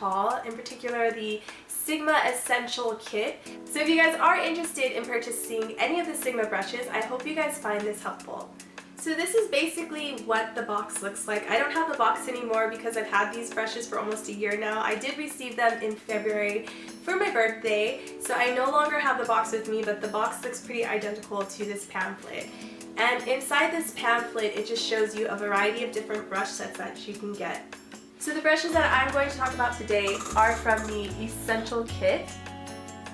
haul, in particular the Sigma Essential Kit. So if you guys are interested in purchasing any of the Sigma brushes, I hope you guys find this helpful. So this is basically what the box looks like. I don't have the box anymore because I've had these brushes for almost a year now. I did receive them in February for my birthday, so I no longer have the box with me, but the box looks pretty identical to this pamphlet. And inside this pamphlet, it just shows you a variety of different brush sets that you can get. So the brushes that I'm going to talk about today are from the Essential Kit.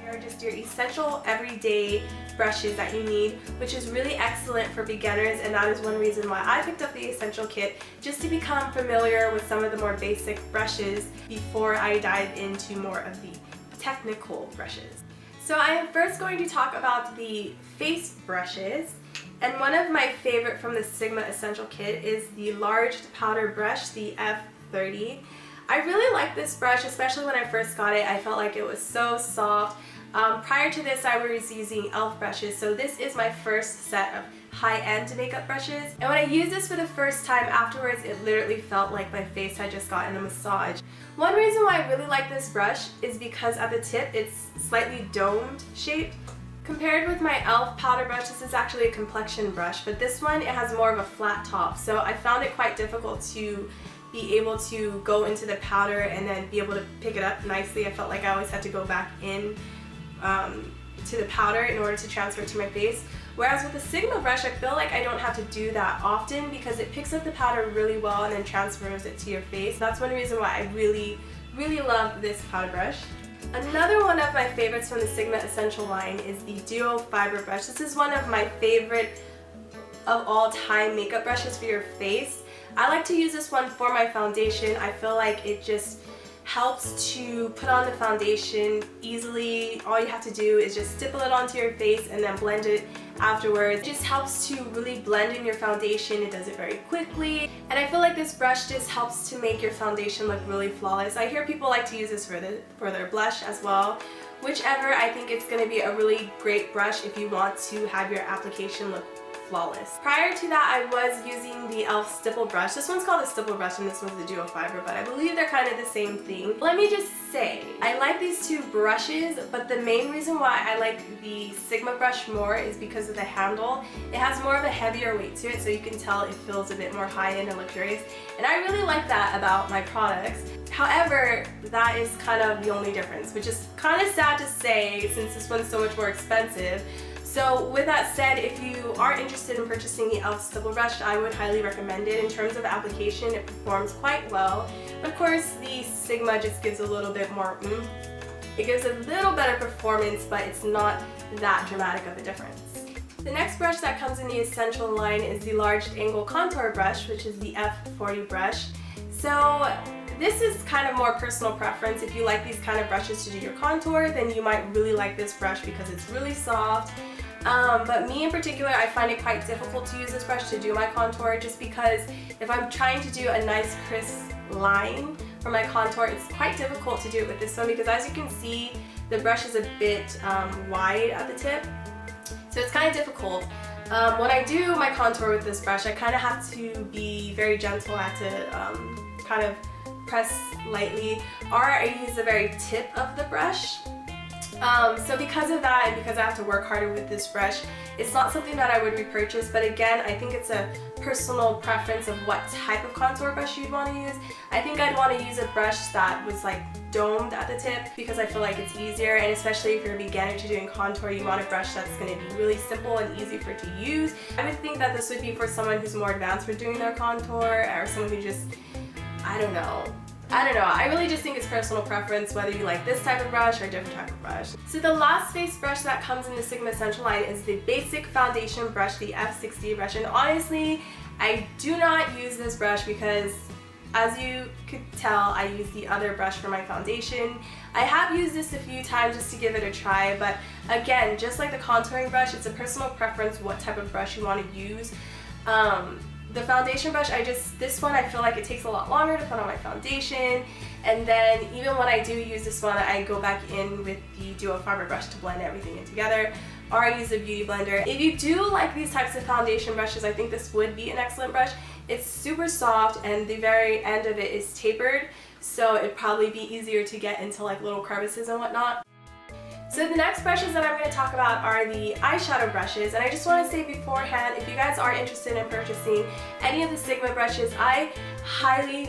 They are just your essential everyday brushes that you need, which is really excellent for beginners, and that is one reason why I picked up the Essential Kit, just to become familiar with some of the more basic brushes before I dive into more of the technical brushes. So I am first going to talk about the face brushes, and one of my favorite from the Sigma Essential Kit is the large powder brush, the F30. I really like this brush, especially when I first got it. I felt like it was so soft. Prior to this, I was using e.l.f. brushes, so this is my first set of high-end makeup brushes. And when I used this for the first time, afterwards it literally felt like my face had just gotten a massage. One reason why I really like this brush is because at the tip it's slightly domed shaped. Compared with my e.l.f. powder brush, this is actually a complexion brush, but this one, it has more of a flat top, so I found it quite difficult to be able to go into the powder and then be able to pick it up nicely. I felt like I always had to go back in to the powder in order to transfer it to my face. Whereas with the Sigma brush, I feel like I don't have to do that often because it picks up the powder really well and then transfers it to your face. That's one reason why I really love this powder brush. Another one of my favorites from the Sigma Essential line is the Duo Fibre brush. This is one of my favorite of all time makeup brushes for your face. I like to use this one for my foundation. I feel like it just helps to put on the foundation easily. All you have to do is just stipple it onto your face and then blend it afterwards. It just helps to really blend in your foundation. It does it very quickly, and I feel like this brush just helps to make your foundation look really flawless. I hear people like to use this for their blush as well. Whichever, I think it's going to be a really great brush if you want to have your application look flawless. Prior to that, I was using the e.l.f. stipple brush. This one's called a stipple brush and this one's the Duo Fibre, but I believe they're kind of the same thing. Let me just say, I like these two brushes, but the main reason why I like the Sigma brush more is because of the handle. It has more of a heavier weight to it, so you can tell it feels a bit more high-end and luxurious, and I really like that about my products. However, that is kind of the only difference, which is kind of sad to say since this one's so much more expensive. So with that said, if you are interested in purchasing the e.l.f. stipple brush, I would highly recommend it. In terms of application, it performs quite well. Of course, the Sigma just gives a little bit more oomph. It gives a little better performance, but it's not that dramatic of a difference. The next brush that comes in the Essential line is the large angle contour brush, which is the F40 brush. So this is kind of more personal preference. If you like these kind of brushes to do your contour, then you might really like this brush because it's really soft. But me in particular, I find it quite difficult to use this brush to do my contour, just because if I'm trying to do a nice crisp line for my contour, it's quite difficult to do it with this one because, as you can see, the brush is a bit wide at the tip, so it's kind of difficult. When I do my contour with this brush, I kind of have to be very gentle. I have to kind of press lightly, or I use the very tip of the brush. So because of that, and because I have to work harder with this brush, it's not something that I would repurchase. But again, I think it's a personal preference of what type of contour brush you'd want to use. I think I'd want to use a brush that was like domed at the tip because I feel like it's easier, and especially if you're a beginner to doing contour, you want a brush that's going to be really simple and easy for to use. I would think that this would be for someone who's more advanced for doing their contour, or someone who just, I don't know. I really just think it's personal preference whether you like this type of brush or a different type of brush. So the last face brush that comes in the Sigma Essential line is the basic foundation brush, the F60 brush. And honestly, I do not use this brush because, as you could tell, I use the other brush for my foundation. I have used this a few times just to give it a try, but again, just like the contouring brush, it's a personal preference what type of brush you want to use. The foundation brush, this one I feel like it takes a lot longer to put on my foundation, and then even when I do use this one, I go back in with the Duo Fibre brush to blend everything in together, or I use a beauty blender. If you do like these types of foundation brushes, I think this would be an excellent brush. It's super soft, and the very end of it is tapered, so it'd probably be easier to get into like little crevices and whatnot. So the next brushes that I'm going to talk about are the eyeshadow brushes, and I just want to say beforehand, if you guys are interested in purchasing any of the Sigma brushes, I highly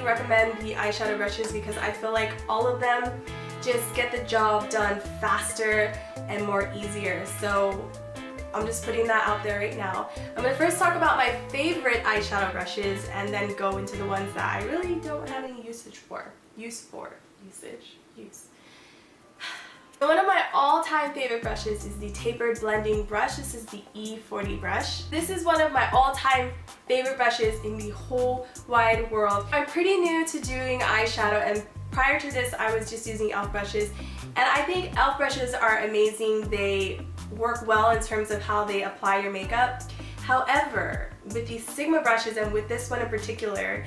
recommend the eyeshadow brushes because I feel like all of them just get the job done faster and more easier. So I'm just putting that out there right now. I'm going to first talk about my favorite eyeshadow brushes and then go into the ones that I really don't have any usage for. One of my all-time favorite brushes is the Tapered blending brush. This is the E40 brush. This is one of my all-time favorite brushes in the whole wide world. I'm pretty new to doing eyeshadow, and prior to this I was just using e.l.f. brushes, and I think e.l.f. brushes are amazing. They work well in terms of how they apply your makeup. However, with these Sigma brushes, and with this one in particular,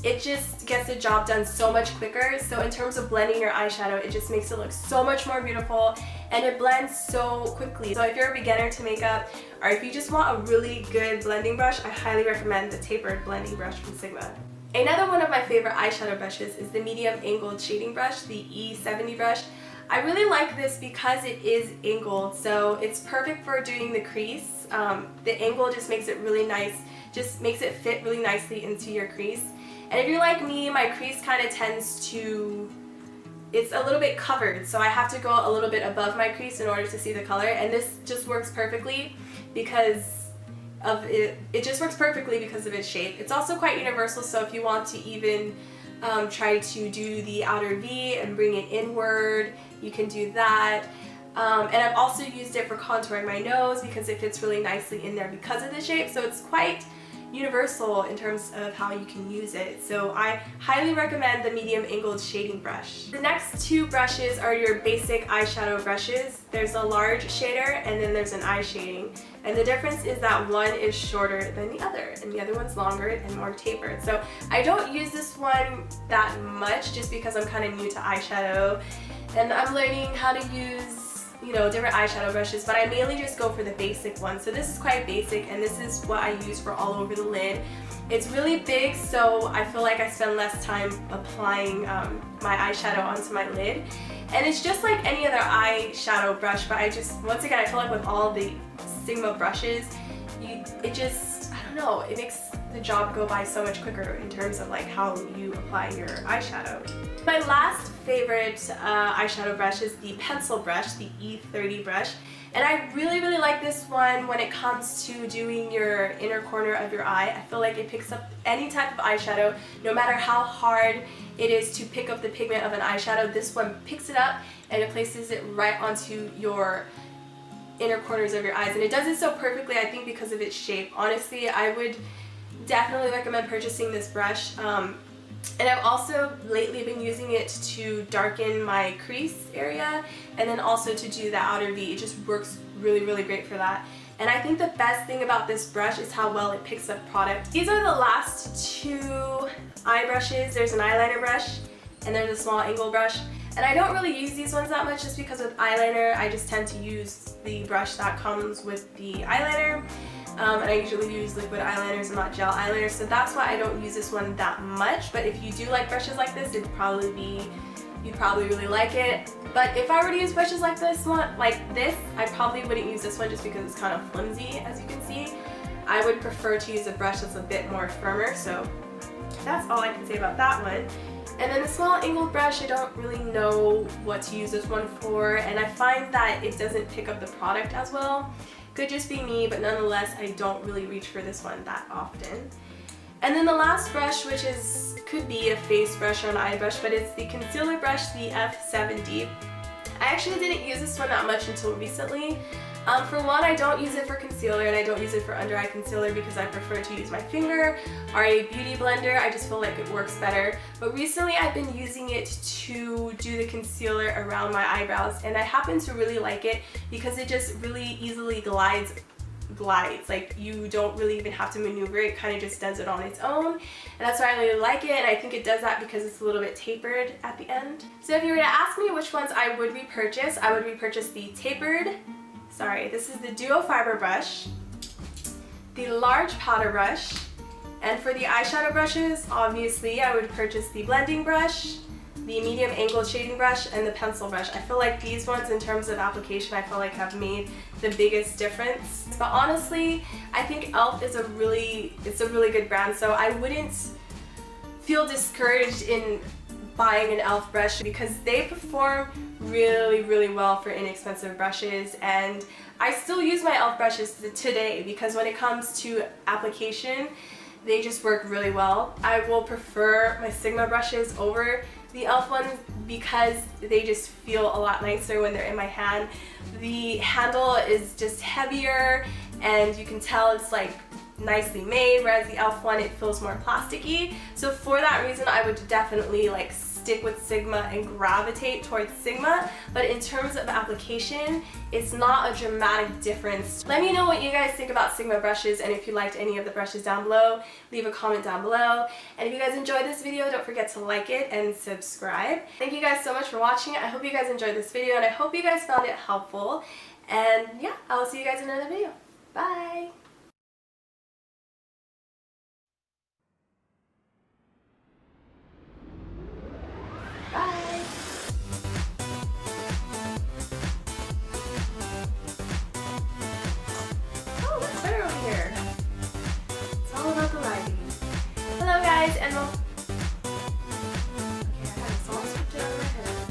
it just gets the job done so much quicker. So in terms of blending your eyeshadow, it just makes it look so much more beautiful, and it blends so quickly. So if you're a beginner to makeup, or if you just want a really good blending brush, I highly recommend the Tapered blending brush from Sigma. Another one of my favorite eyeshadow brushes is the medium angled shading brush, the E70 brush. I really like this because it is angled, so it's perfect for doing the crease. The angle just makes it really nice, just makes it fit really nicely into your crease. And if you're like me, my crease kind of tends to, it's a little bit covered, so I have to go a little bit above my crease in order to see the color, and this just works perfectly because of it. It just works perfectly because of its shape. It's also quite universal, so if you want to even try to do the outer V and bring it inward, you can do that. And I've also used it for contouring my nose because it fits really nicely in there because of the shape, so it's quite universal in terms of how you can use it. So I highly recommend the medium angled shading brush. The next two brushes are your basic eyeshadow brushes. There's a large shader and then there's an eye shading. And the difference is that one is shorter than the other and the other one's longer and more tapered. So I don't use this one that much just because I'm kind of new to eyeshadow and I'm learning how to use, you know, different eyeshadow brushes, but I mainly just go for the basic one. So this is quite basic, and this is what I use for all over the lid. It's really big, so I feel like I spend less time applying my eyeshadow onto my lid. And it's just like any other eyeshadow brush, but I just, once again, I feel like with all the Sigma brushes, it just, I don't know, it makes the job go by so much quicker in terms of like how you apply your eyeshadow. My last favorite eyeshadow brush is the pencil brush, the E30 brush, and I really like this one when it comes to doing your inner corner of your eye. I feel like it picks up any type of eyeshadow, no matter how hard it is to pick up the pigment of an eyeshadow. This one picks it up and it places it right onto your inner corners of your eyes, and it does it so perfectly, I think because of its shape. Honestly, I would definitely recommend purchasing this brush. And I've also lately been using it to darken my crease area and then also to do the outer V. It just works really great for that. And I think the best thing about this brush is how well it picks up product. These are the last two eye brushes. There's an eyeliner brush and there's a small angle brush. And I don't really use these ones that much just because with eyeliner I just tend to use the brush that comes with the eyeliner. And I usually use liquid eyeliners and not gel eyeliners, so that's why I don't use this one that much. But if you do like brushes like this, you'd probably really like it. But if I were to use brushes like this one, I probably wouldn't use this one just because it's kind of flimsy, as you can see. I would prefer to use a brush that's a bit more firmer, so that's all I can say about that one. And then the small angled brush, I don't really know what to use this one for, and I find that it doesn't pick up the product as well. Could just be me, but nonetheless, I don't really reach for this one that often. And then the last brush, which could be a face brush or an eye brush, but it's the concealer brush, the F70. I actually didn't use this one that much until recently. For one, I don't use it for concealer and I don't use it for under eye concealer because I prefer to use my finger or a beauty blender. I just feel like it works better. But recently I've been using it to do the concealer around my eyebrows, and I happen to really like it because it just really easily glides. Like, you don't really even have to maneuver it, kind of just does it on its own, and that's why I really like it. And I think it does that because it's a little bit tapered at the end. So if you were to ask me which ones I would repurchase, I would repurchase the this is the Duo Fibre brush, the large powder brush, And for the eyeshadow brushes, obviously I would purchase the blending brush, the medium angled shading brush, and the pencil brush. I feel like these ones, in terms of application, I feel like have made the biggest difference. But honestly, I think e.l.f. is a really good brand, so I wouldn't feel discouraged in buying an e.l.f. brush because they perform really well for inexpensive brushes, and I still use my e.l.f. brushes today because when it comes to application, they just work really well. I will prefer my Sigma brushes over the e.l.f. ones because they just feel a lot nicer when they're in my hand. The handle is just heavier and you can tell it's like nicely made, whereas the e.l.f. one, it feels more plasticky. So for that reason, I would definitely like stick with Sigma and gravitate towards Sigma, but in terms of application, it's not a dramatic difference. Let me know what you guys think about Sigma brushes, and if you liked any of the brushes down below, leave a comment down below. And if you guys enjoyed this video, don't forget to like it and subscribe. Thank you guys so much for watching. I hope you guys enjoyed this video, and I hope you guys found it helpful. And yeah, I will see you guys in another video. Bye! Bye! Oh, that's better over here. It's all about the lighting. Hello guys, and okay, I had this all scripted on my head.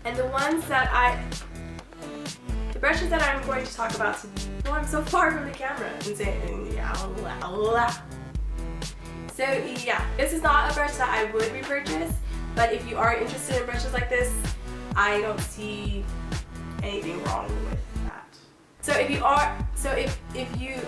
And the brushes that I'm going to talk about today. Oh, I'm so far from the camera and saying, yeah. So yeah, this is not a brush that I would repurchase, but if you are interested in brushes like this, I don't see anything wrong with that. So if you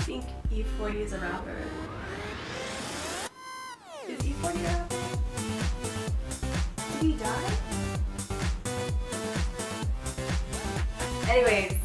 think E40 is a rapper. Is E40 a rapper? Did he die? Anyways,